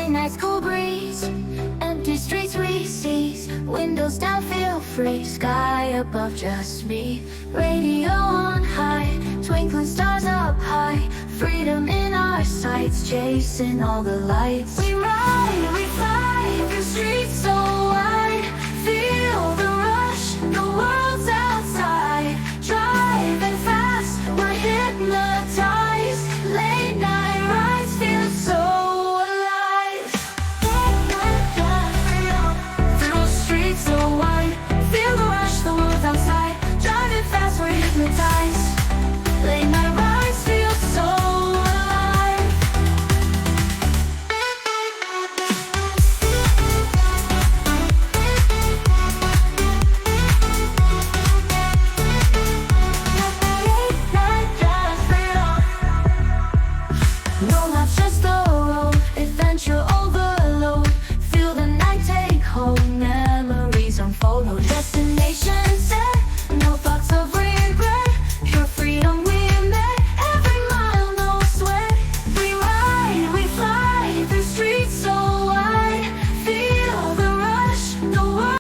Late nights, cool breeze, empty streets we seize. Windows down, feel free, sky above, just me. Radio on high, twinkling stars up high. Freedom in our sights, chasing all the lights. We ride, we fly, through streets so wide. Feel the rush, the world's outside. Driving fast, we're hypnotized. Late night rides feel so alive. Through streets so wide, feel the rush, the world's outside. Driving fast, we're hypnotized. Late night rides feel so alive. Late night drives freedom. No life, just the road. Adventure overload. Feel the night take hold. Memories unfold. No destination.